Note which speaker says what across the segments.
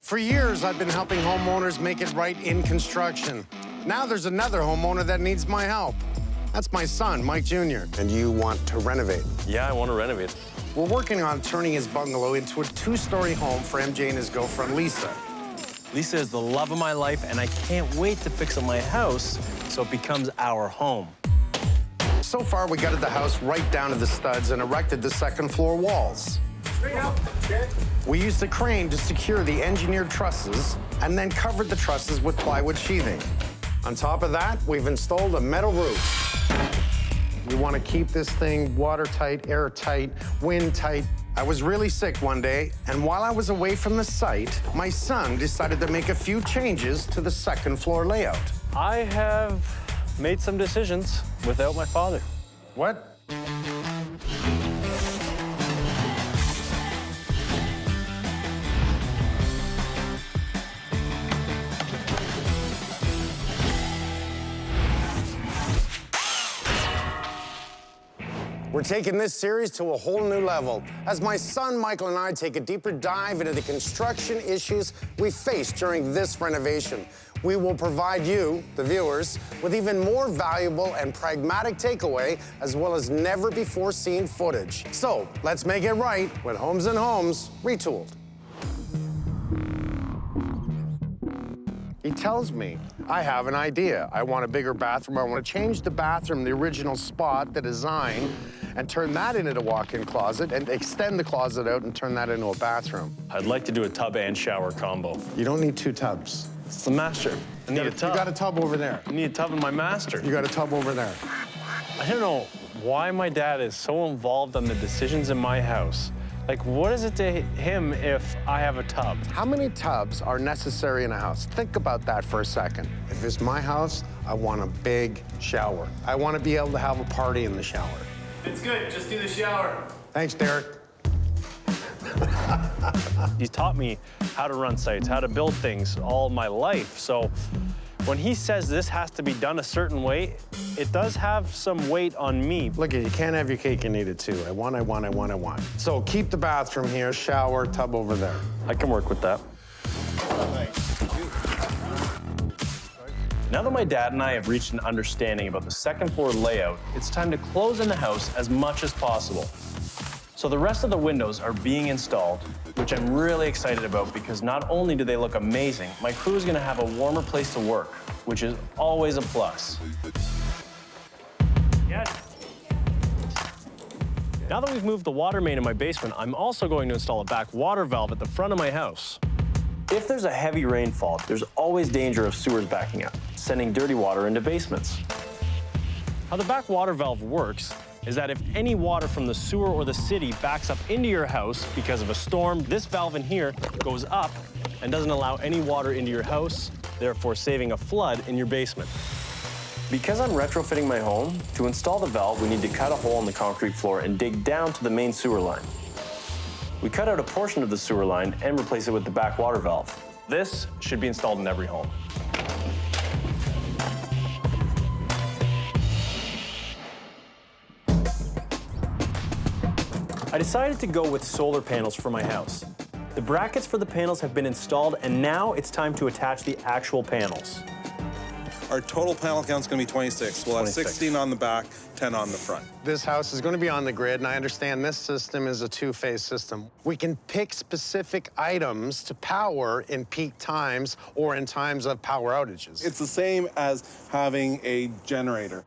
Speaker 1: For years, I've been helping homeowners make it right in construction. Now there's another homeowner that needs my help. That's my son, Mike Jr. And you want to renovate?
Speaker 2: Yeah, I want to renovate.
Speaker 1: We're working on turning his bungalow into a two-story home for MJ and his girlfriend, Lisa.
Speaker 2: Lisa is the love of my life, and I can't wait to fix up my house so it becomes our home.
Speaker 1: So far, we gutted the house right down to the studs and erected the second floor walls. We used a crane to secure the engineered trusses and then covered the trusses with plywood sheathing. On top of that, we've installed a metal roof. We want to keep this thing watertight, airtight, windtight. I was really sick one day, and while I was away from the site, my son decided to make a few changes to the second floor layout.
Speaker 2: I have made some decisions without my father.
Speaker 1: What? We're taking this series to a whole new level as my son Michael and I take a deeper dive into the construction issues we faced during this renovation. We will provide you, the viewers, with even more valuable and pragmatic takeaway, as well as never-before-seen footage. So let's make it right with Holmes and Holmes Retooled. He tells me, I have an idea. I want a bigger bathroom. I want to change the bathroom, the original spot, the design, and turn that into a walk-in closet and extend the closet out and turn that into a bathroom.
Speaker 2: I'd like to do a tub and shower combo.
Speaker 1: You don't need two tubs.
Speaker 2: It's the master. I need a tub.
Speaker 1: You got a tub over there.
Speaker 2: I need a tub in my master.
Speaker 1: You got a tub over there.
Speaker 2: I don't know why my dad is so involved on the decisions in my house. Like, what is it to him if I have a tub?
Speaker 1: How many tubs are necessary in a house? Think about that for a second. If it's my house, I want a big shower. I want to be able to have a party in the shower.
Speaker 3: It's good, just do the shower.
Speaker 1: Thanks, Derek.
Speaker 2: He's taught me how to run sites, how to build things all my life. So when he says this has to be done a certain way, it does have some weight on me.
Speaker 1: Look, you can't have your cake and eat it too. I want. So keep the bathroom here, shower, tub over there.
Speaker 2: I can work with that. Now that my dad and I have reached an understanding about the second floor layout, it's time to close in the house as much as possible. So the rest of the windows are being installed, which I'm really excited about because not only do they look amazing, my crew is gonna have a warmer place to work, which is always a plus. Yes. Now that we've moved the water main in my basement, I'm also going to install a back water valve at the front of my house. If there's a heavy rainfall, there's always danger of sewers backing up, sending dirty water into basements. How the back water valve works is that if any water from the sewer or the city backs up into your house because of a storm, this valve in here goes up and doesn't allow any water into your house, therefore saving a flood in your basement. Because I'm retrofitting my home, to install the valve, we need to cut a hole in the concrete floor and dig down to the main sewer line. We cut out a portion of the sewer line and replace it with the back water valve. This should be installed in every home. I decided to go with solar panels for my house. The brackets for the panels have been installed, and now it's time to attach the actual panels.
Speaker 4: Our total panel count is going to be 26. We'll have 16 on the back, 10 on the front.
Speaker 1: This house is going to be on the grid, and I understand this system is a two-phase system. We can pick specific items to power in peak times or in times of power outages.
Speaker 4: It's the same as having a generator.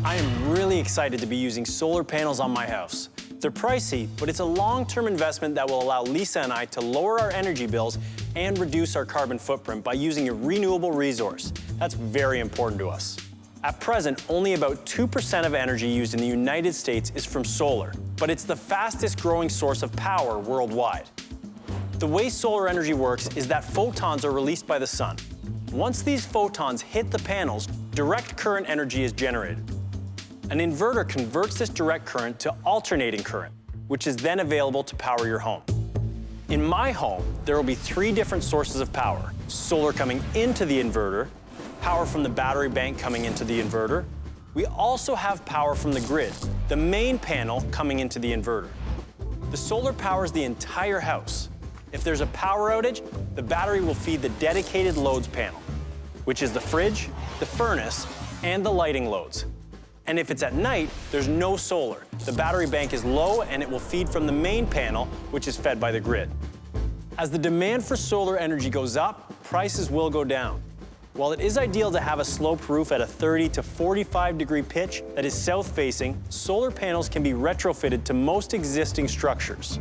Speaker 2: I am really excited to be using solar panels on my house. They're pricey, but it's a long-term investment that will allow Lisa and I to lower our energy bills and reduce our carbon footprint by using a renewable resource. That's very important to us. At present, only about 2% of energy used in the United States is from solar, but it's the fastest growing source of power worldwide. The way solar energy works is that photons are released by the sun. Once these photons hit the panels, direct current energy is generated. An inverter converts this direct current to alternating current, which is then available to power your home. In my home, there will be 3 different sources of power: solar coming into the inverter, power from the battery bank coming into the inverter. We also have power from the grid, the main panel coming into the inverter. The solar powers the entire house. If there's a power outage, the battery will feed the dedicated loads panel, which is the fridge, the furnace, and the lighting loads. And if it's at night, there's no solar. The battery bank is low and it will feed from the main panel, which is fed by the grid. As the demand for solar energy goes up, prices will go down. While it is ideal to have a sloped roof at a 30 to 45 degree pitch that is south-facing, solar panels can be retrofitted to most existing structures.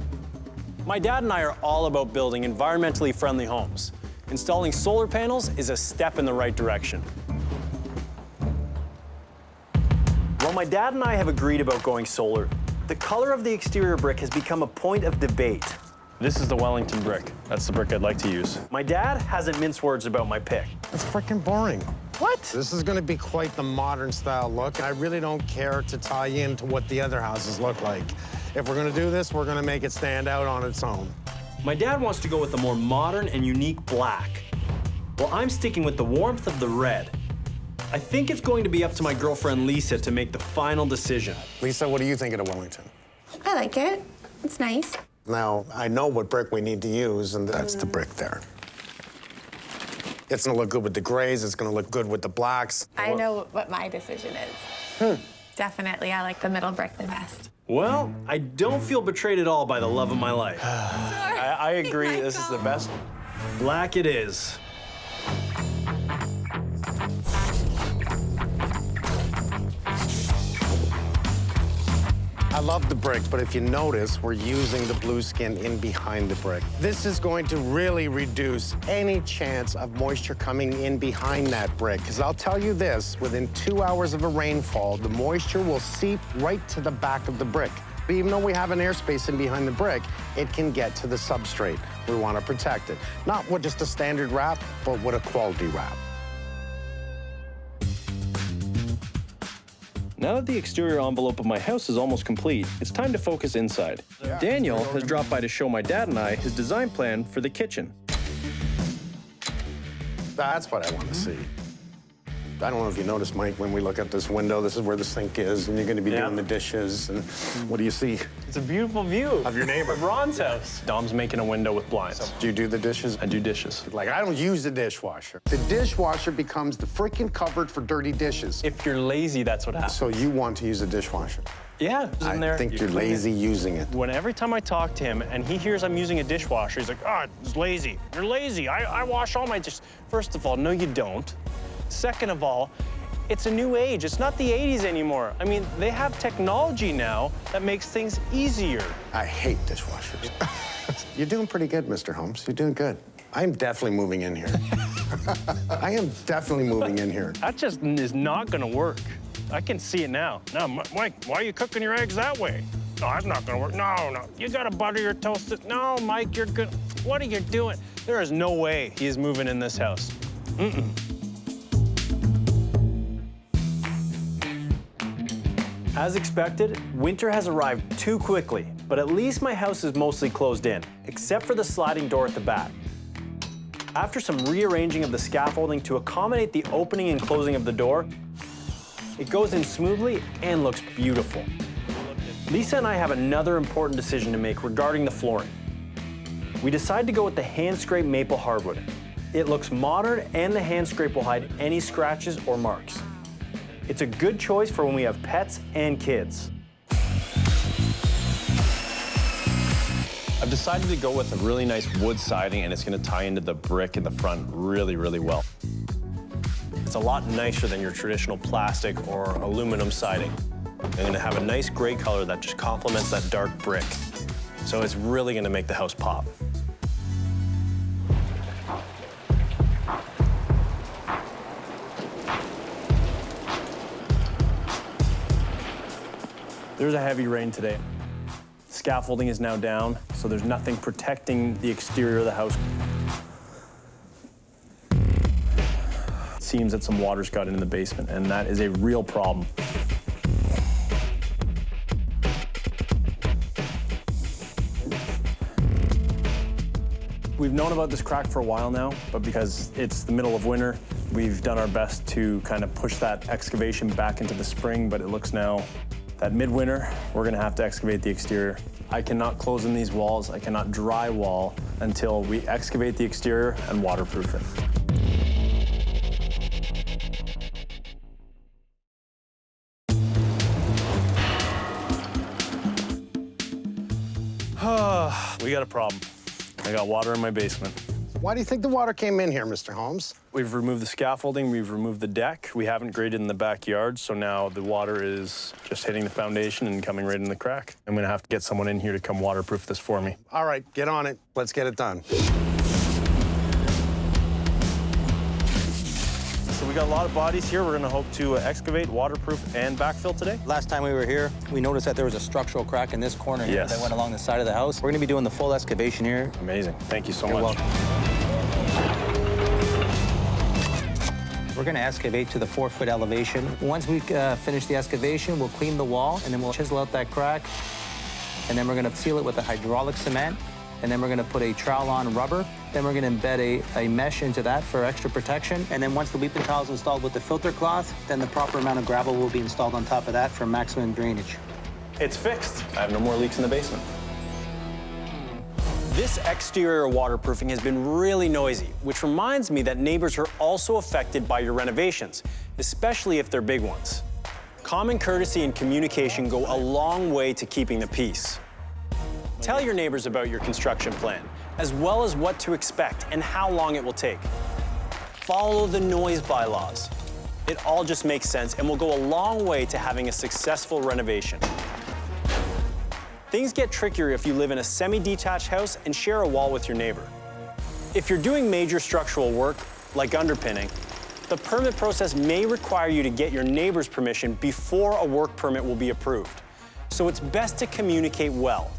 Speaker 2: My dad and I are all about building environmentally friendly homes. Installing solar panels is a step in the right direction. While my dad and I have agreed about going solar, the color of the exterior brick has become a point of debate. This is the Wellington brick. That's the brick I'd like to use. My dad hasn't minced words about my pick.
Speaker 1: It's freaking boring.
Speaker 2: What?
Speaker 1: This is gonna be quite the modern style look. I really don't care to tie into what the other houses look like. If we're gonna do this, we're gonna make it stand out on its own.
Speaker 2: My dad wants to go with a more modern and unique black. Well, I'm sticking with the warmth of the red. I think it's going to be up to my girlfriend Lisa to make the final decision.
Speaker 1: Lisa, what do you think of the Wellington?
Speaker 5: I like it. It's nice.
Speaker 1: Now, I know what brick we need to use, and that's the brick there. It's gonna look good with the grays, it's gonna look good with the blacks.
Speaker 5: I know what my decision is. Definitely, I like the middle brick the best.
Speaker 2: Well, I don't feel betrayed at all by the love of my life. I agree, this is the best. Black it is.
Speaker 1: I love the brick, but if you notice, we're using the blue skin in behind the brick. This is going to really reduce any chance of moisture coming in behind that brick. Because I'll tell you this, within 2 hours of a rainfall, the moisture will seep right to the back of the brick. But even though we have an airspace in behind the brick, it can get to the substrate. We want to protect it. Not with just a standard wrap, but with a quality wrap.
Speaker 2: Now that the exterior envelope of my house is almost complete, it's time to focus inside. Daniel has dropped by to show my dad and I his design plan for the kitchen.
Speaker 1: That's what I want to see. I don't know if you noticed, Mike, when we look at this window, this is where the sink is, and you're going to be doing the dishes, and what do you see?
Speaker 2: It's a beautiful view
Speaker 1: Of your neighbor.
Speaker 2: of Ron's house. Dom's making a window with blinds.
Speaker 1: Do you do the dishes?
Speaker 2: I do dishes.
Speaker 1: Like, I don't use the dishwasher. The dishwasher becomes the freaking cupboard for dirty dishes.
Speaker 2: If you're lazy, that's what happens.
Speaker 1: So you want to use a dishwasher?
Speaker 2: Yeah, it's in there.
Speaker 1: I think you're lazy using it.
Speaker 2: When every time I talk to him and he hears I'm using a dishwasher, he's like, oh, it's lazy. You're lazy. I wash all my dishes. First of all, no, you don't. Second of all, it's a new age. It's not the 80s anymore. I mean, they have technology now that makes things easier.
Speaker 1: I hate dishwashers. You're doing pretty good, Mr. Holmes. You're doing good. I'm definitely moving in here. I am definitely moving in here.
Speaker 2: That just is not gonna work. I can see it now. No, Mike, why are you cooking your eggs that way? No, that's not gonna work. No. You gotta butter your toast. No, Mike, you're good. What are you doing? There is no way he is moving in this house. As expected, winter has arrived too quickly, but at least my house is mostly closed in, except for the sliding door at the back. After some rearranging of the scaffolding to accommodate the opening and closing of the door, it goes in smoothly and looks beautiful. Lisa and I have another important decision to make regarding the flooring. We decide to go with the hand-scraped maple hardwood. It looks modern, and the hand scrape will hide any scratches or marks. It's a good choice for when we have pets and kids. I've decided to go with a really nice wood siding, and it's gonna tie into the brick in the front really, really well. It's a lot nicer than your traditional plastic or aluminum siding. I'm gonna have a nice gray color that just complements that dark brick. So it's really gonna make the house pop. There's a heavy rain today. Scaffolding is now down, so there's nothing protecting the exterior of the house. It seems that some water's got into the basement, and that is a real problem. We've known about this crack for a while now, but because it's the middle of winter, we've done our best to kind of push that excavation back into the spring, but it looks now that midwinter, we're gonna have to excavate the exterior. I cannot close in these walls, I cannot drywall until we excavate the exterior and waterproof it. We got a problem. I got water in my basement.
Speaker 1: Why do you think the water came in here, Mr. Holmes?
Speaker 2: We've removed the scaffolding, we've removed the deck. We haven't graded in the backyard, so now the water is just hitting the foundation and coming right in the crack. I'm gonna have to get someone in here to come waterproof this for me.
Speaker 1: All right, get on it. Let's get it done.
Speaker 2: So we got a lot of bodies here. We're gonna hope to excavate, waterproof, and backfill today.
Speaker 6: Last time we were here, we noticed that there was a structural crack in this corner here
Speaker 2: Yes.
Speaker 6: that went along the side of the house. We're gonna be doing the full excavation here.
Speaker 2: Amazing, thank you so
Speaker 6: You're
Speaker 2: much.
Speaker 6: welcome. We're gonna excavate to the 4-foot elevation. Once we finish the excavation, we'll clean the wall, and then we'll chisel out that crack, and then we're gonna seal it with a hydraulic cement, and then we're gonna put a trowel-on rubber. Then we're gonna embed a mesh into that for extra protection. And then once the weeping tile is installed with the filter cloth, then the proper amount of gravel will be installed on top of that for maximum drainage.
Speaker 2: It's fixed. I have no more leaks in the basement. This exterior waterproofing has been really noisy, which reminds me that neighbors are also affected by your renovations, especially if they're big ones. Common courtesy and communication go a long way to keeping the peace. Tell your neighbors about your construction plan, as well as what to expect and how long it will take. Follow the noise bylaws. It all just makes sense and will go a long way to having a successful renovation. Things get trickier if you live in a semi-detached house and share a wall with your neighbor. If you're doing major structural work, like underpinning, the permit process may require you to get your neighbor's permission before a work permit will be approved. So it's best to communicate well.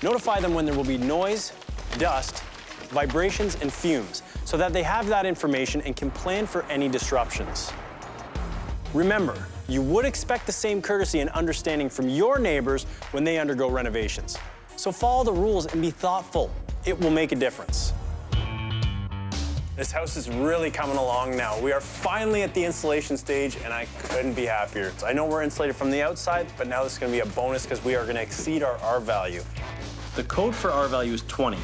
Speaker 2: Notify them when there will be noise, dust, vibrations, and fumes, so that they have that information and can plan for any disruptions. Remember, you would expect the same courtesy and understanding from your neighbors when they undergo renovations. So follow the rules and be thoughtful. It will make a difference. This house is really coming along now. We are finally at the installation stage, and I couldn't be happier. I know we're insulated from the outside, but now this is gonna be a bonus because we are gonna exceed our R value. The code for R value is 20.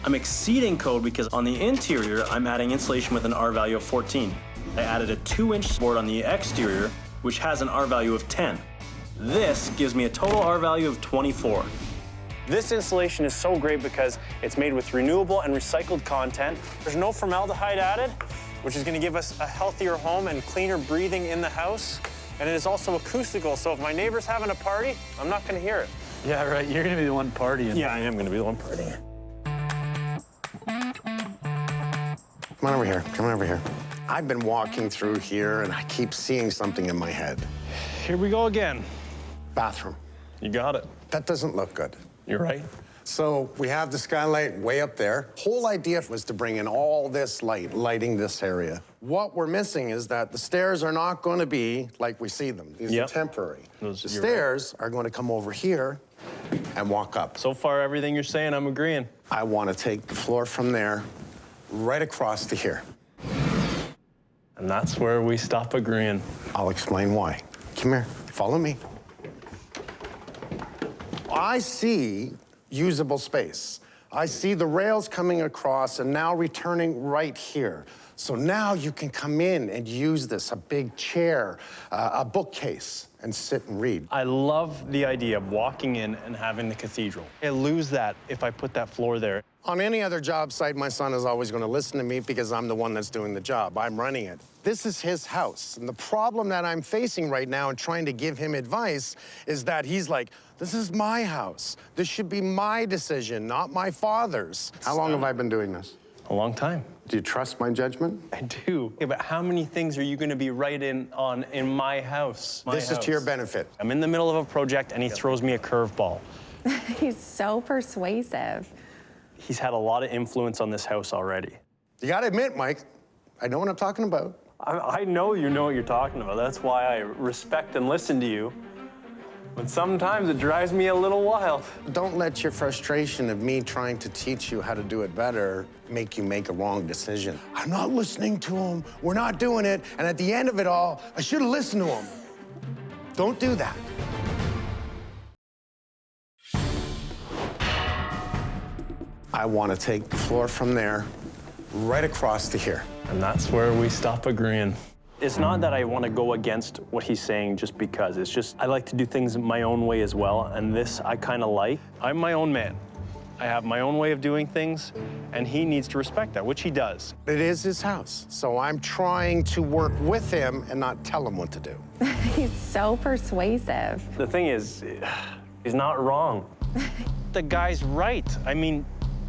Speaker 2: I'm exceeding code because on the interior, I'm adding insulation with an R value of 14. I added a 2-inch board on the exterior, which has an R value of 10. This gives me a total R value of 24. This insulation is so great because it's made with renewable and recycled content. There's no formaldehyde added, which is gonna give us a healthier home and cleaner breathing in the house. And it is also acoustical, so if my neighbor's having a party, I'm not gonna hear it.
Speaker 3: Yeah, right. You're gonna be the one partying.
Speaker 2: Yeah, I am gonna be the one partying.
Speaker 1: Come on over here, come on over here. I've been walking through here and I keep seeing something in my head.
Speaker 2: Here we go again.
Speaker 1: Bathroom.
Speaker 2: You got it.
Speaker 1: That doesn't look good.
Speaker 2: You're right.
Speaker 1: So we have the skylight way up there. Whole idea was to bring in all this light, lighting this area. What we're missing is that the stairs are not going to be like we see them. These are temporary. The stairs are going to come over here and walk up.
Speaker 2: So far, everything you're saying, I'm agreeing.
Speaker 1: I want to take the floor from there right across to here.
Speaker 2: And that's where we stop agreeing.
Speaker 1: I'll explain why. Come here, follow me. I see usable space. I see the rails coming across and now returning right here. So now you can come in and use this, a big chair, a bookcase, and sit and read.
Speaker 2: I love the idea of walking in and having the cathedral. I lose that if I put that floor there.
Speaker 1: On any other job site, my son is always going to listen to me because I'm the one that's doing the job. I'm running it. This is his house. And the problem that I'm facing right now and trying to give him advice is that he's like, this is my house. This should be my decision, not my father's. How long have I been doing this?
Speaker 2: A long time.
Speaker 1: Do you trust my judgment?
Speaker 2: I do. Yeah, but how many things are you going to be right in my house?
Speaker 1: This is to your benefit.
Speaker 2: I'm in the middle of a project and he throws me a curveball.
Speaker 5: He's so persuasive.
Speaker 2: He's had a lot of influence on this house already.
Speaker 1: You got to admit, Mike, I know what I'm talking about.
Speaker 2: I know you know what you're talking about. That's why I respect and listen to you. But sometimes it drives me a little wild.
Speaker 1: Don't let your frustration of me trying to teach you how to do it better make you make a wrong decision. I'm not listening to him. We're not doing it. And at the end of it all, I should have listened to him. Don't do that. I want to take the floor from there right across to here.
Speaker 2: And that's where we stop agreeing. It's not that I want to go against what he's saying just because. It's just I like to do things my own way as well, and this I kind of like. I'm my own man. I have my own way of doing things, and he needs to respect that, which he does.
Speaker 1: It is his house, so I'm trying to work with him and not tell him what to do.
Speaker 5: He's so persuasive.
Speaker 2: The thing is, he's not wrong. The guy's right. I mean,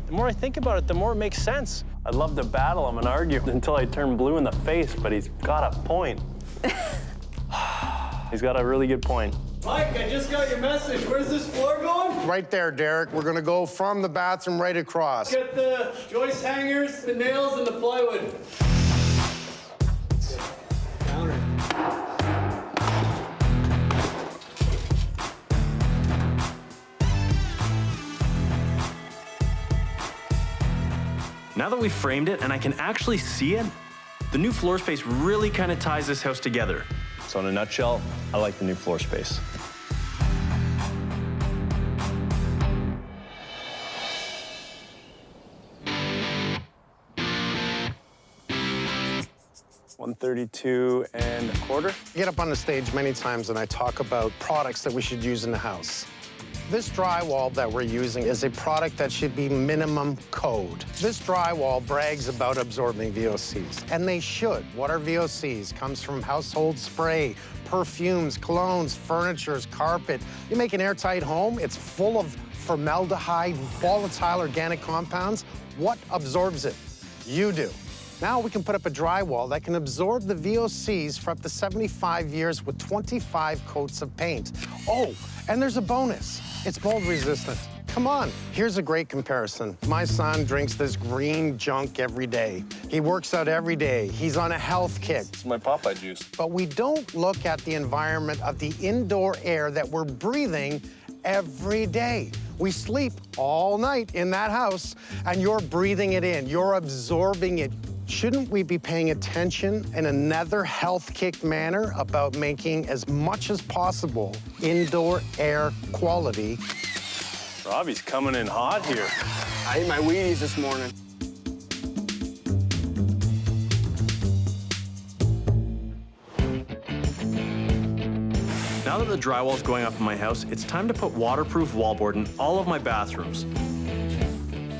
Speaker 2: the more I think about it, the more it makes sense. I'd love to battle him and argue until I turn blue in the face, but he's got a point. He's got a really good point.
Speaker 3: Mike, I just got your message. Where's this floor going?
Speaker 1: Right there, Derek. We're gonna go from the bathroom right across.
Speaker 3: Get the joist hangers, the nails, and the plywood. Counter.
Speaker 2: Now that we've framed it and I can actually see it, the new floor space really kind of ties this house together. So in a nutshell, I like the new floor space. $132.25.
Speaker 1: I get up on the stage many times and I talk about products that we should use in the house. This drywall that we're using is a product that should be minimum code. This drywall brags about absorbing VOCs, and they should. What are VOCs? Comes from household spray, perfumes, colognes, furnitures, carpet. You make an airtight home, it's full of formaldehyde, volatile organic compounds. What absorbs it? You do. Now we can put up a drywall that can absorb the VOCs for up to 75 years with 25 coats of paint. Oh, and there's a bonus. It's mold resistant. Come on, here's a great comparison. My son drinks this green junk every day. He works out every day. He's on a health kick.
Speaker 4: It's my Popeye juice.
Speaker 1: But we don't look at the environment of the indoor air that we're breathing every day. We sleep all night in that house, and you're breathing it in. You're absorbing it. Shouldn't we be paying attention in another health kick manner about making as much as possible indoor air quality?
Speaker 2: Robbie's coming in hot here.
Speaker 7: I ate my Wheaties this morning.
Speaker 2: Now that the drywall's going up in my house, it's time to put waterproof wallboard in all of my bathrooms.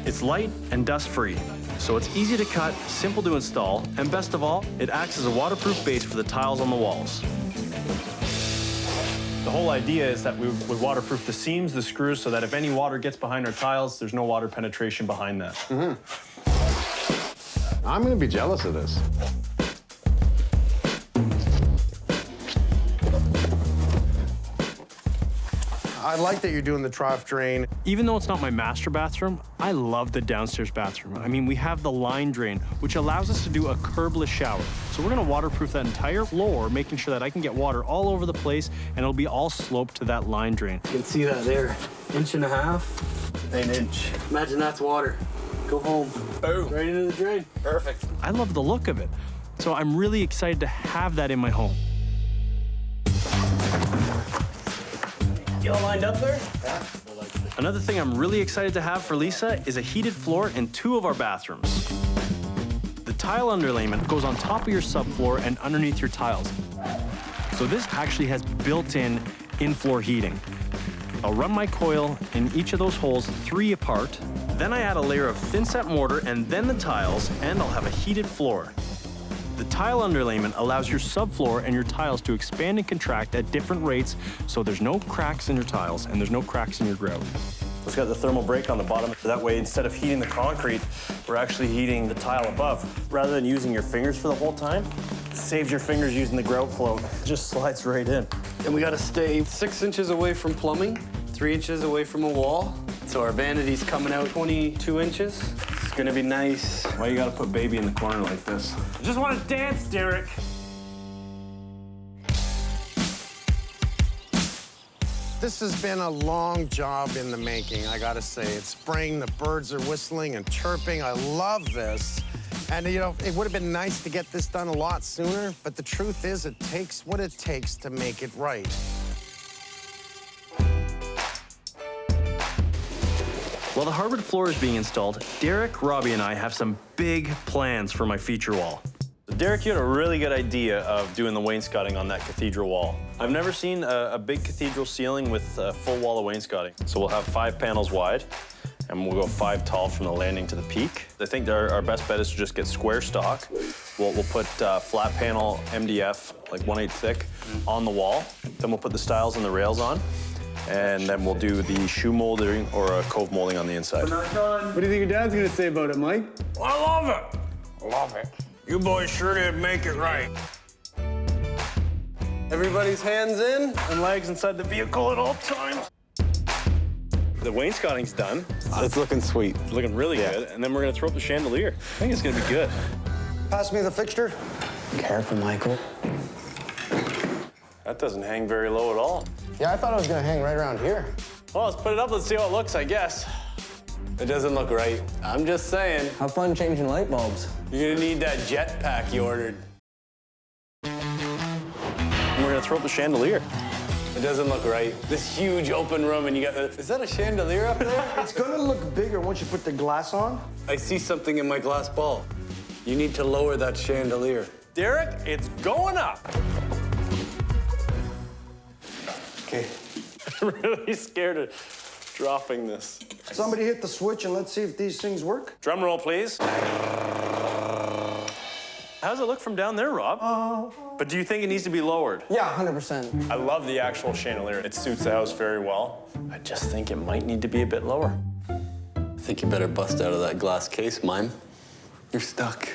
Speaker 2: It's light and dust-free, so it's easy to cut, simple to install, and best of all, it acts as a waterproof base for the tiles on the walls. The whole idea is that we would waterproof the seams, the screws, so that if any water gets behind our tiles, there's no water penetration behind that.
Speaker 1: I'm gonna be jealous of this. I like that you're doing the trough drain.
Speaker 2: Even though it's not my master bathroom, I love the downstairs bathroom. I mean, we have the line drain, which allows us to do a curbless shower. So we're gonna waterproof that entire floor, making sure that I can get water all over the place, and it'll be all sloped to that line drain.
Speaker 7: You can see that there. 1.5 inches. 1 inch. Imagine that's water. Go home.
Speaker 4: Boom.
Speaker 7: Right into the drain.
Speaker 4: Perfect.
Speaker 2: I love the look of it. So I'm really excited to have that in my home.
Speaker 7: You all lined up there?
Speaker 2: Another thing I'm really excited to have for Lisa is a heated floor in 2 of our bathrooms. The tile underlayment goes on top of your subfloor and underneath your tiles. So this actually has built-in in-floor heating. I'll run my coil in each of those holes 3 apart. Then I add a layer of thin-set mortar and then the tiles, and I'll have a heated floor. The tile underlayment allows your subfloor and your tiles to expand and contract at different rates, so there's no cracks in your tiles and there's no cracks in your grout. It's got the thermal break on the bottom. That way, instead of heating the concrete, we're actually heating the tile above. Rather than using your fingers for the whole time, it saves your fingers using the grout float. It just slides right in.
Speaker 7: And we gotta stay 6 inches away from plumbing, 3 inches away from a wall. So our vanity's coming out 22 inches. It's gonna be nice.
Speaker 2: Why you gotta put baby in the corner like this? I just wanna dance, Derek.
Speaker 1: This has been a long job in the making, I gotta say. It's spring, the birds are whistling and chirping. I love this. And, you know, it would have been nice to get this done a lot sooner, but the truth is it takes what it takes to make it right.
Speaker 2: While the hardwood floor is being installed, Derek, Robbie, and I have some big plans for my feature wall. Derek, you had a really good idea of doing the wainscoting on that cathedral wall. I've never seen a big cathedral ceiling with a full wall of wainscoting. So we'll have 5 panels wide, and we'll go 5 tall from the landing to the peak. I think our best bet is to just get square stock. We'll put flat panel MDF, like 1/8 thick, on the wall. Then we'll put the stiles and the rails on. And then we'll do the shoe molding or a cove molding on the inside.
Speaker 3: What do you think your dad's gonna say about it, Mike?
Speaker 2: I love it. Love it. You boys sure did make it right.
Speaker 7: Everybody's hands in.
Speaker 2: And legs inside the vehicle at all times. The wainscoting's done.
Speaker 7: It's looking sweet.
Speaker 2: It's looking really good. And then we're gonna throw up the chandelier. I think it's gonna be good.
Speaker 1: Pass me the fixture.
Speaker 7: Careful, Michael.
Speaker 2: That doesn't hang very low at all.
Speaker 1: Yeah, I thought it was gonna hang right around here.
Speaker 2: Well, let's put it up. Let's see how it looks, I guess.
Speaker 7: It doesn't look right. I'm just saying.
Speaker 8: Have fun changing light bulbs.
Speaker 7: You're gonna need that jet pack you ordered.
Speaker 2: And we're gonna throw up the chandelier.
Speaker 7: It doesn't look right. This huge open room and you got, is that a chandelier up there?
Speaker 1: It's gonna look bigger once you put the glass on.
Speaker 7: I see something in my glass ball. You need to lower that chandelier.
Speaker 2: Derek, it's going up.
Speaker 7: Okay.
Speaker 2: I'm really scared of dropping this.
Speaker 1: Somebody hit the switch and let's see if these things work.
Speaker 2: Drum roll, please. How's it look from down there, Rob? But do you think it needs to be lowered?
Speaker 8: Yeah, 100%.
Speaker 2: I love the actual chandelier. It suits the house very well. I just think it might need to be a bit lower.
Speaker 7: I think you better bust out of that glass case, Mime. You're stuck.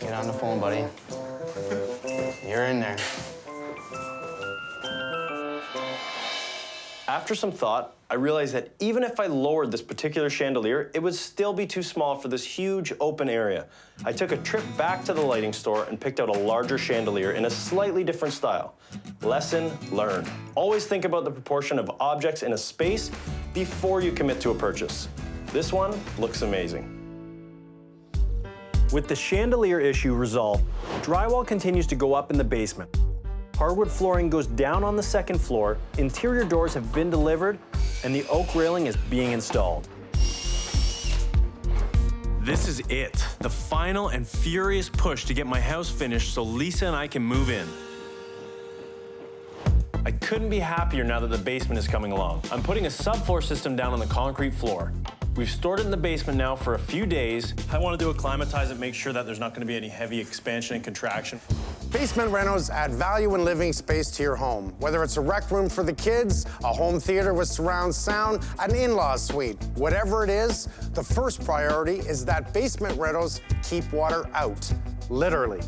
Speaker 8: Get on the phone, buddy. You're in there.
Speaker 2: After some thought, I realized that even if I lowered this particular chandelier, it would still be too small for this huge open area. I took a trip back to the lighting store and picked out a larger chandelier in a slightly different style. Lesson learned. Always think about the proportion of objects in a space before you commit to a purchase. This one looks amazing. With the chandelier issue resolved, drywall continues to go up in the basement. Hardwood flooring goes down on the second floor, interior doors have been delivered, and the oak railing is being installed. This is it, the final and furious push to get my house finished so Lisa and I can move in. I couldn't be happier now that the basement is coming along. I'm putting a subfloor system down on the concrete floor. We've stored it in the basement now for a few days. I want to do acclimatize it, make sure that there's not going to be any heavy expansion and contraction.
Speaker 1: Basement renos add value and living space to your home. Whether it's a rec room for the kids, a home theater with surround sound, an in-law suite, whatever it is, the first priority is that basement renos keep water out, literally.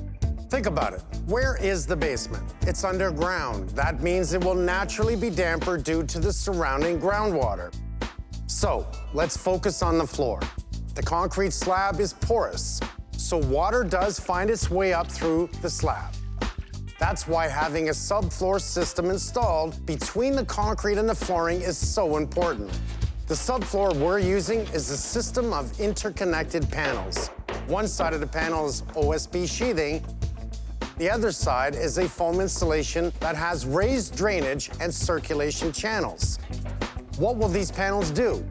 Speaker 1: Think about it. Where is the basement? It's underground. That means it will naturally be damper due to the surrounding groundwater. So let's focus on the floor. The concrete slab is porous, so water does find its way up through the slab. That's why having a subfloor system installed between the concrete and the flooring is so important. The subfloor we're using is a system of interconnected panels. One side of the panel is OSB sheathing. The other side is a foam insulation that has raised drainage and circulation channels. What will these panels do?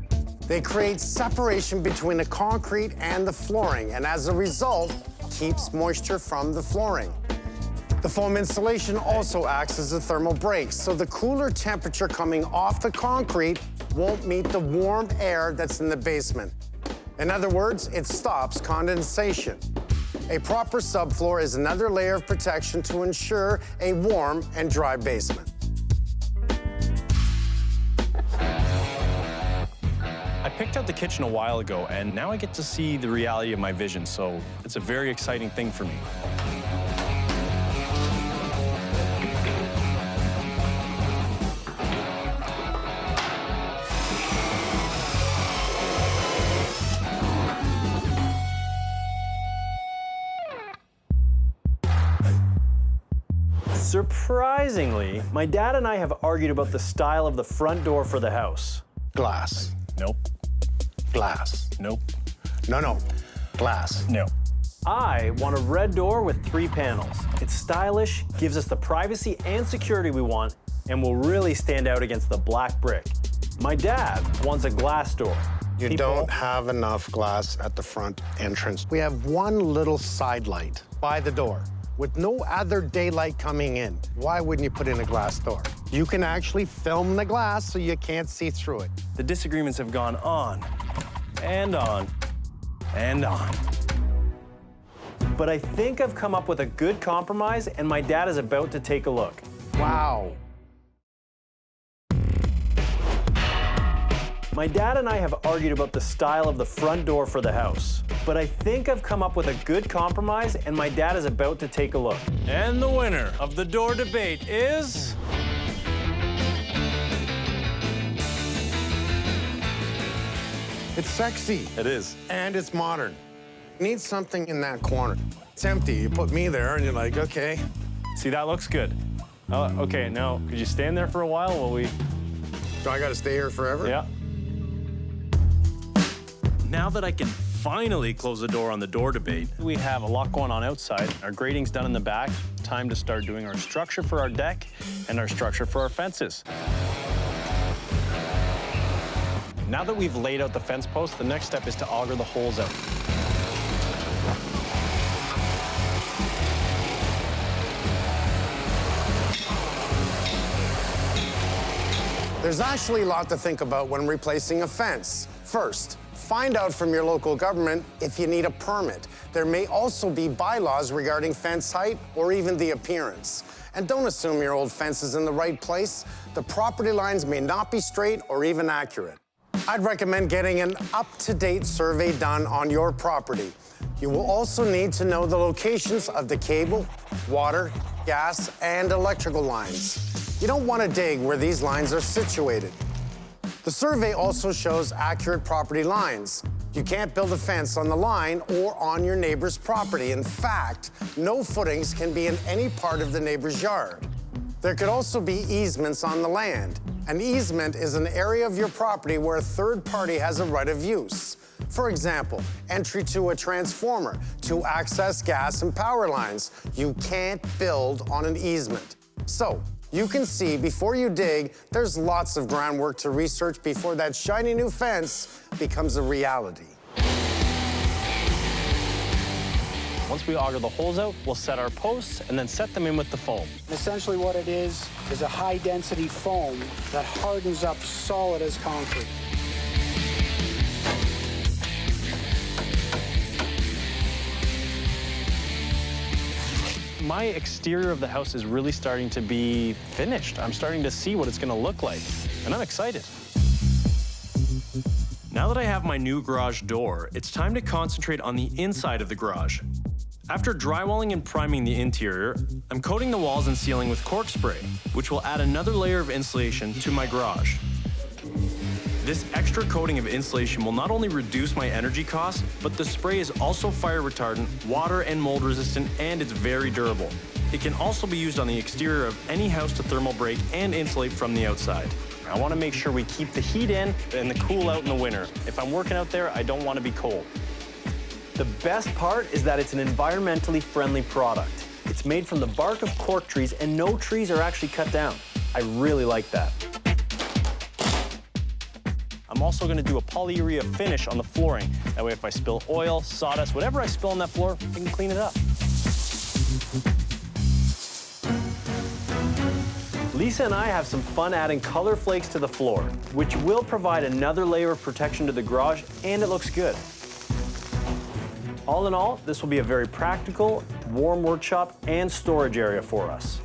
Speaker 1: They create separation between the concrete and the flooring, and as a result, keeps moisture from the flooring. The foam insulation also acts as a thermal break, so the cooler temperature coming off the concrete won't meet the warm air that's in the basement. In other words, it stops condensation. A proper subfloor is another layer of protection to ensure a warm and dry basement.
Speaker 2: I picked out the kitchen a while ago, and now I get to see the reality of my vision, so it's a very exciting thing for me. Surprisingly, my dad and I have argued about the style of the front door for the house.
Speaker 1: Glass.
Speaker 2: Nope.
Speaker 1: Glass.
Speaker 2: Nope.
Speaker 1: No. Glass.
Speaker 2: No. I want a red door with 3 panels. It's stylish, gives us the privacy and security we want, and will really stand out against the black brick. My dad wants a glass door.
Speaker 1: You don't have enough glass at the front entrance. We have one little side light by the door with no other daylight coming in. Why wouldn't you put in a glass door? You can actually film the glass so you can't see through it.
Speaker 2: The disagreements have gone on and on and on. But I think I've come up with a good compromise, and my dad is about to take a look.
Speaker 1: Wow.
Speaker 2: My dad and I have argued about the style of the front door for the house, but I think I've come up with a good compromise, and my dad is about to take a look. And the winner of the door debate is...
Speaker 1: It's sexy.
Speaker 4: It is.
Speaker 1: And it's modern. Need something in that corner. It's empty. You put me there, and you're like, okay.
Speaker 2: See, that looks good. Okay, now, could you stand there for a while while we...
Speaker 1: So I gotta stay here forever?
Speaker 2: Yeah. Now that I can finally close the door on the door debate, we have a lot going on outside. Our grading's done in the back. Time to start doing our structure for our deck and our structure for our fences. Now that we've laid out the fence posts, the next step is to auger the holes out.
Speaker 1: There's actually a lot to think about when replacing a fence. First, find out from your local government if you need a permit. There may also be bylaws regarding fence height or even the appearance. And don't assume your old fence is in the right place. The property lines may not be straight or even accurate. I'd recommend getting an up-to-date survey done on your property. You will also need to know the locations of the cable, water, gas, and electrical lines. You don't want to dig where these lines are situated. The survey also shows accurate property lines. You can't build a fence on the line or on your neighbor's property. In fact, no footings can be in any part of the neighbor's yard. There could also be easements on the land. An easement is an area of your property where a third party has a right of use. For example, entry to a transformer to access gas and power lines. You can't build on an easement. So, you can see before you dig, there's lots of groundwork to research before that shiny new fence becomes a reality.
Speaker 2: Once we auger the holes out, we'll set our posts and then set them in with the foam.
Speaker 9: Essentially what it is a high-density foam that hardens up solid as concrete.
Speaker 2: My exterior of the house is really starting to be finished. I'm starting to see what it's gonna look like, and I'm excited. Now that I have my new garage door, it's time to concentrate on the inside of the garage. After drywalling and priming the interior, I'm coating the walls and ceiling with cork spray, which will add another layer of insulation to my garage. This extra coating of insulation will not only reduce my energy costs, but the spray is also fire retardant, water and mold resistant, and it's very durable. It can also be used on the exterior of any house to thermal break and insulate from the outside. I want to make sure we keep the heat in and the cool out in the winter. If I'm working out there, I don't want to be cold. The best part is that it's an environmentally friendly product. It's made from the bark of cork trees, and no trees are actually cut down. I really like that. I'm also going to do a polyurea finish on the flooring. That way if I spill oil, sawdust, whatever I spill on that floor, I can clean it up. Lisa and I have some fun adding color flakes to the floor, which will provide another layer of protection to the garage, and it looks good. All in all, this will be a very practical, warm workshop and storage area for us.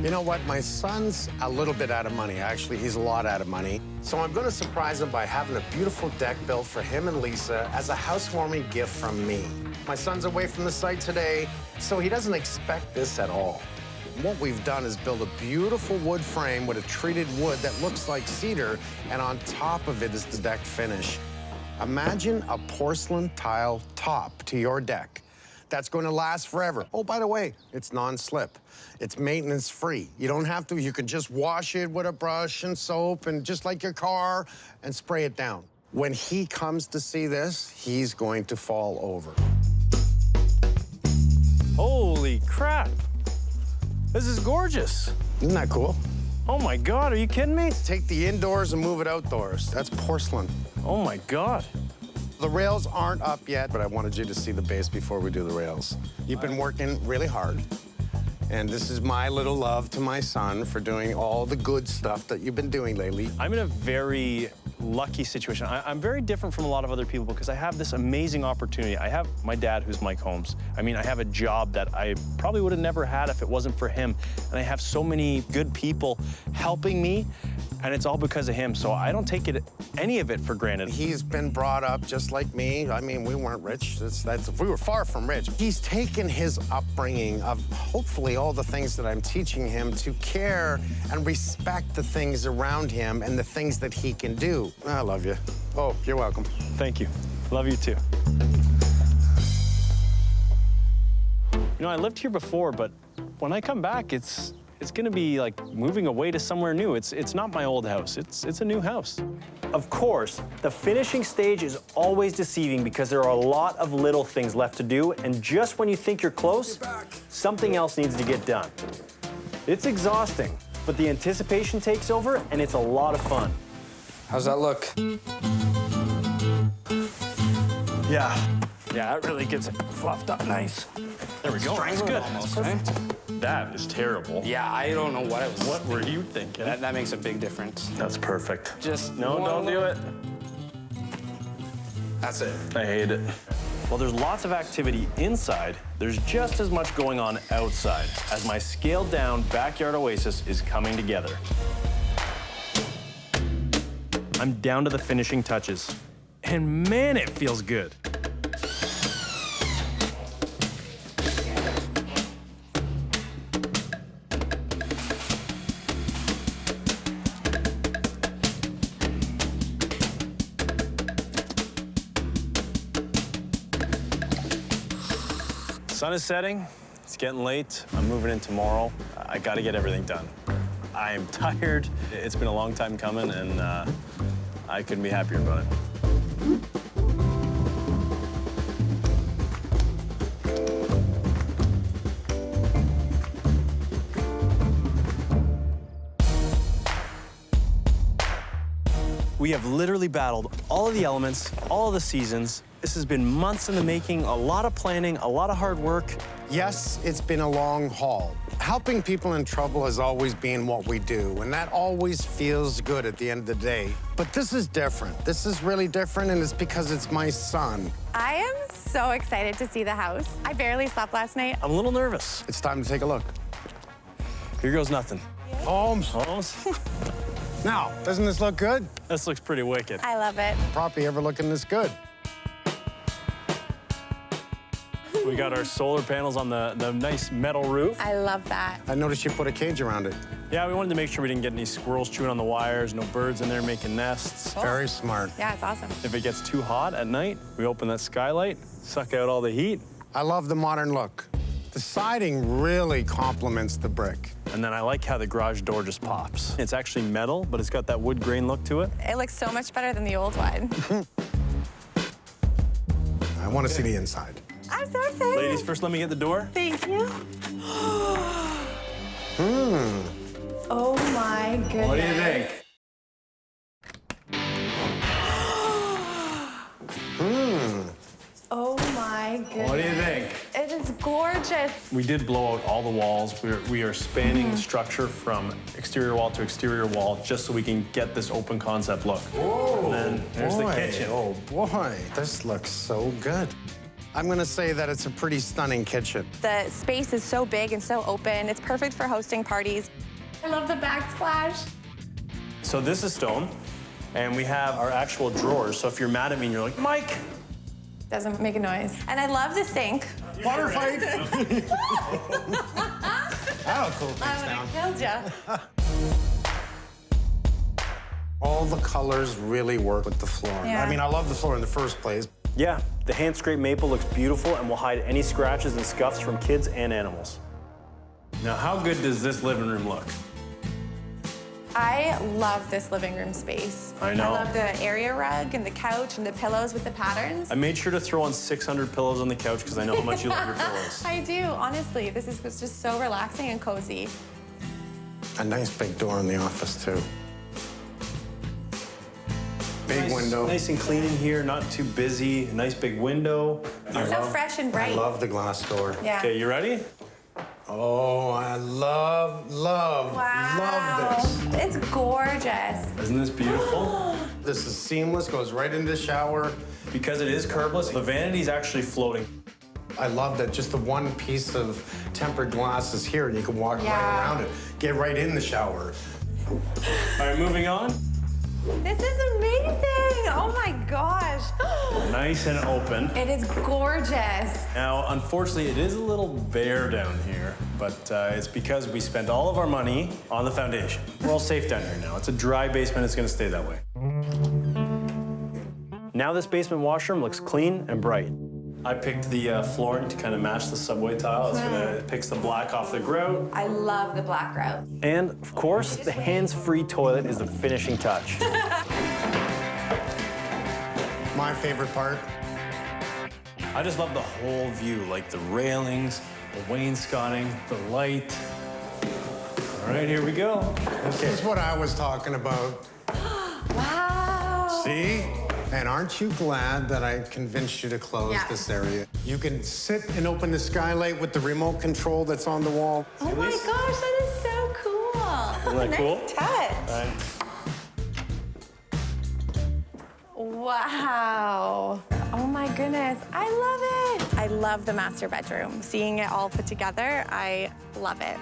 Speaker 1: You know what? My son's a little bit out of money. Actually, he's a lot out of money. So I'm going to surprise him by having a beautiful deck built for him and Lisa as a housewarming gift from me. My son's away from the site today, so he doesn't expect this at all. What we've done is build a beautiful wood frame with a treated wood that looks like cedar, and on top of it is the deck finish. Imagine a porcelain tile top to your deck. That's going to last forever. Oh, by the way, it's non-slip. It's maintenance-free. You don't have to. You can just wash it with a brush and soap and just like your car and spray it down. When he comes to see this, he's going to fall over.
Speaker 2: Holy crap. This is gorgeous.
Speaker 1: Isn't that cool?
Speaker 2: Oh my God, are you kidding me?
Speaker 1: Take the indoors and move it outdoors. That's porcelain.
Speaker 2: Oh my God.
Speaker 1: The rails aren't up yet, but I wanted you to see the base before we do the rails. You've been working really hard, and this is my little love to my son for doing all the good stuff that you've been doing lately.
Speaker 2: I'm in a very lucky situation. I'm very different from a lot of other people because I have this amazing opportunity. I have my dad, who's Mike Holmes. I mean, I have a job that I probably would have never had if it wasn't for him. And I have so many good people helping me, and it's all because of him. So I don't take any of it for granted.
Speaker 1: He's been brought up just like me. I mean, we weren't rich. We were far from rich. He's taken his upbringing of hopefully all the things that I'm teaching him to care and respect the things around him and the things that he can do. I love you. Oh, you're welcome.
Speaker 2: Thank you. Love you too. You know, I lived here before, but when I come back, it's gonna be like moving away to somewhere new. It's not my old house. It's a new house. Of course, the finishing stage is always deceiving because there are a lot of little things left to do, and just when you think you're close, something else needs to get done. It's exhausting, but the anticipation takes over, and it's a lot of fun.
Speaker 8: How's that look?
Speaker 2: Yeah, that really gets it fluffed up nice. There we go. That's good.
Speaker 8: Almost, eh?
Speaker 2: That is terrible.
Speaker 8: Yeah, I don't know what it was.
Speaker 2: What were you thinking?
Speaker 8: That makes a big difference.
Speaker 2: That's perfect.
Speaker 8: Just
Speaker 2: No, don't do it.
Speaker 8: That's it.
Speaker 2: I hate it. While there's lots of activity inside, there's just as much going on outside as my scaled down backyard oasis is coming together. I'm down to the finishing touches, and man, it feels good. Sun is setting, it's getting late. I'm moving in tomorrow. I gotta get everything done. I am tired. It's been a long time coming, and I couldn't be happier about it. We have literally battled all of the elements, all of the seasons. This has been months in the making, a lot of planning, a lot of hard work.
Speaker 1: Yes, it's been a long haul. Helping people in trouble has always been what we do, and that always feels good at the end of the day. But this is different. This is really different, and it's because it's my son.
Speaker 5: I am so excited to see the house. I barely slept last night.
Speaker 2: I'm a little nervous.
Speaker 1: It's time to take a look.
Speaker 2: Here goes nothing.
Speaker 1: Holmes.
Speaker 2: Holmes?
Speaker 1: Now, doesn't this look good?
Speaker 2: This looks pretty wicked.
Speaker 5: I love it.
Speaker 1: Property ever looking this good?
Speaker 2: We got our solar panels on the nice metal roof.
Speaker 5: I love that.
Speaker 1: I noticed you put a cage around it.
Speaker 2: Yeah, we wanted to make sure we didn't get any squirrels chewing on the wires, no birds in there making nests.
Speaker 1: Very smart.
Speaker 5: Yeah, it's awesome.
Speaker 2: If it gets too hot at night, we open that skylight, suck out all the heat.
Speaker 1: I love the modern look. The siding really complements the brick.
Speaker 2: And then I like how the garage door just pops. It's actually metal, but it's got that wood grain look to it.
Speaker 5: It looks so much better than the old one.
Speaker 1: I want to see the inside.
Speaker 5: I'm so excited.
Speaker 2: Ladies, first let me get the door.
Speaker 5: Thank you. Oh my goodness.
Speaker 2: What do you think?
Speaker 5: Oh my goodness.
Speaker 2: What do you think?
Speaker 5: It is gorgeous.
Speaker 2: We did blow out all the walls. We are spanning the structure from exterior wall to exterior wall just so we can get this open concept look.
Speaker 1: Whoa,
Speaker 2: And then there's the kitchen.
Speaker 1: Oh boy, this looks so good. I'm gonna say that it's a pretty stunning kitchen.
Speaker 5: The space is so big and so open. It's perfect for hosting parties. I love the backsplash.
Speaker 2: So this is stone, and we have our actual drawers. So if you're mad at me and you're like, Mike,
Speaker 5: Doesn't make a noise. And I love the sink.
Speaker 1: Water fight. That'll cool things
Speaker 5: I
Speaker 1: down.
Speaker 5: would have killed you.
Speaker 1: All the colors really work with the floor.
Speaker 5: Yeah.
Speaker 1: I mean, I love the floor in the first place.
Speaker 2: yeah, the hand scraped maple looks beautiful and will hide any scratches and scuffs from kids and animals. Now, how good does this living room look?
Speaker 5: I love this living room space.
Speaker 2: I know.
Speaker 5: I love the area rug and the couch and the pillows with the patterns.
Speaker 2: I made sure to throw on 600 pillows on the couch because I know how much you love your pillows.
Speaker 5: I do, honestly. This is just so relaxing and cozy.
Speaker 1: A nice big door in the office, too. Big window.
Speaker 2: Nice and clean in here, not too busy. Nice big window.
Speaker 5: It's so fresh and bright.
Speaker 1: I love the glass door.
Speaker 5: Yeah.
Speaker 2: Okay, you ready?
Speaker 1: Oh, I love this.
Speaker 5: It's gorgeous.
Speaker 2: Isn't this beautiful?
Speaker 1: This is seamless, goes right into the shower.
Speaker 2: Because it is curbless, the vanity's actually floating.
Speaker 1: I love that just the one piece of tempered glass is here and you can walk right around it. Get right in the shower.
Speaker 2: All right, moving on.
Speaker 5: This is amazing. Oh my gosh.
Speaker 2: Nice and open.
Speaker 5: It is gorgeous.
Speaker 2: Now, unfortunately, it is a little bare down here, but it's because we spent all of our money on the foundation. We're all safe down here now. It's a dry basement. It's going to stay that way. Now this basement washroom looks clean and bright. I picked the flooring to kind of match the subway tile. It picks the black off the grout.
Speaker 5: I love the black grout.
Speaker 2: And, of course, the hands-free toilet is the finishing touch.
Speaker 1: My favorite part.
Speaker 2: I just love the whole view, like the railings, the wainscoting, the light. All right, here we go.
Speaker 1: This is what I was talking about.
Speaker 5: Wow.
Speaker 1: See? And aren't you glad that I convinced you to close this area? You can sit and open the skylight with the remote control that's on the wall.
Speaker 5: Oh my gosh, that is so cool.
Speaker 2: Isn't that cool?
Speaker 5: Nice touch.
Speaker 2: All right.
Speaker 5: Wow. Oh my goodness, I love it. I love the master bedroom. Seeing it all put together, I love it.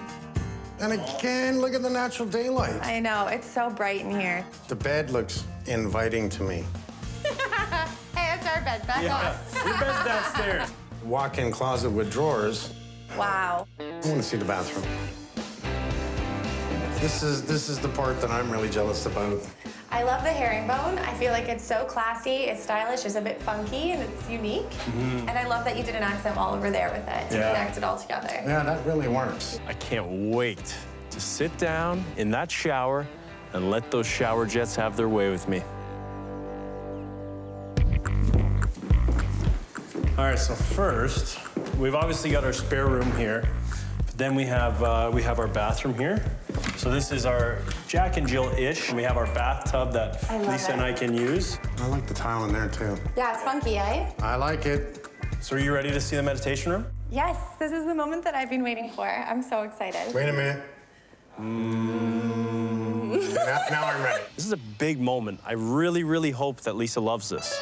Speaker 1: And again, look at the natural daylight.
Speaker 5: I know, it's so bright in here.
Speaker 1: The bed looks inviting to me.
Speaker 5: Hey, it's our bed, back off.
Speaker 2: Your bed's downstairs.
Speaker 1: Walk-in closet with drawers.
Speaker 5: Wow.
Speaker 1: I want to see the bathroom. This is the part that I'm really jealous about.
Speaker 5: I love the herringbone. I feel like it's so classy, it's stylish, it's a bit funky, and it's unique. And I love that you did an accent wall over there with it to connect it all together.
Speaker 1: Yeah, that really works.
Speaker 2: I can't wait to sit down in that shower and let those shower jets have their way with me. All right, so first, we've obviously got our spare room here, but then we have our bathroom here. So this is our Jack and Jill-ish, and we have our bathtub that Lisa and I can use.
Speaker 1: I like the tile in there, too.
Speaker 5: Yeah, it's funky, eh?
Speaker 1: I like it.
Speaker 2: So are you ready to see the meditation room?
Speaker 5: Yes, this is the moment that I've been waiting for. I'm so excited.
Speaker 1: Wait a minute. Now I'm ready.
Speaker 2: This is a big moment. I really, really hope that Lisa loves this.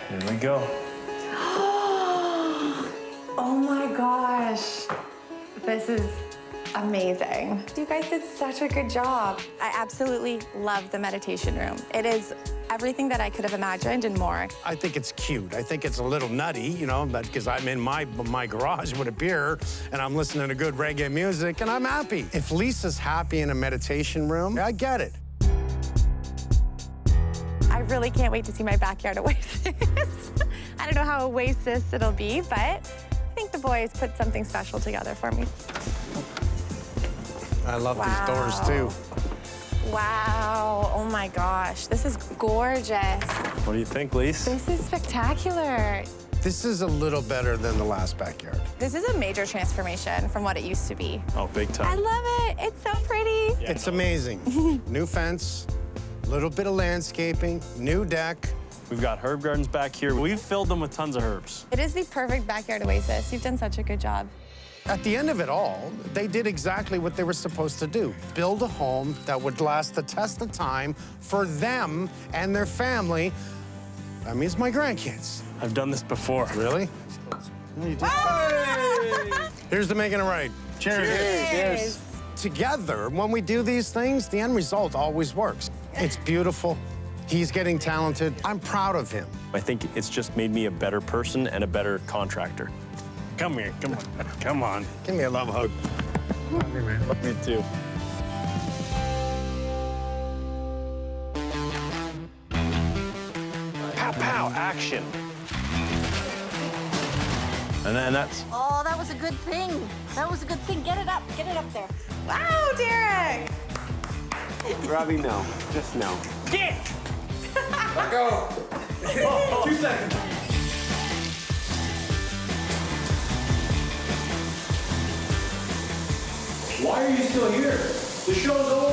Speaker 2: Here we go.
Speaker 5: Oh my gosh. This is amazing. You guys did such a good job. I absolutely love the meditation room. It is everything that I could have imagined and more.
Speaker 1: I think it's cute. I think it's a little nutty, you know, because I'm in my garage with a beer and I'm listening to good reggae music and I'm happy. If Lisa's happy in a meditation room, I get it.
Speaker 5: I really can't wait to see my backyard oasis. I don't know how oasis it'll be, but I think the boys put something special together for me.
Speaker 1: I love these doors, too.
Speaker 5: Wow, oh my gosh, this is gorgeous.
Speaker 2: What do you think, Lisa?
Speaker 5: This is spectacular.
Speaker 1: This is a little better than the last backyard.
Speaker 5: This is a major transformation from what it used to be.
Speaker 2: Oh, big time.
Speaker 5: I love it, it's so pretty.
Speaker 2: Yeah,
Speaker 1: It's amazing. New fence, a little bit of landscaping, new deck.
Speaker 2: We've got herb gardens back here. We've filled them with tons of herbs.
Speaker 5: It is the perfect backyard oasis. You've done such a good job.
Speaker 1: At the end of it all, they did exactly what they were supposed to do. Build a home that would last the test of time for them and their family. That means my grandkids.
Speaker 2: I've done this before.
Speaker 1: Really? Here's to making it right. Cheers.
Speaker 5: Cheers.
Speaker 1: Together, when we do these things, the end result always works. It's beautiful. He's getting talented. I'm proud of him.
Speaker 2: I think it's just made me a better person and a better contractor. Come here, come on, come on.
Speaker 1: Give me a love hug.
Speaker 2: Love you, man. Love you too. Pow, pow, action. And then that's...
Speaker 10: Oh, that was a good thing. That was a good thing. Get it up there.
Speaker 5: Wow, Derek.
Speaker 7: Robbie, no. Just no.
Speaker 2: Get!
Speaker 3: Let go. 2 seconds. Why are you still here? The show's over.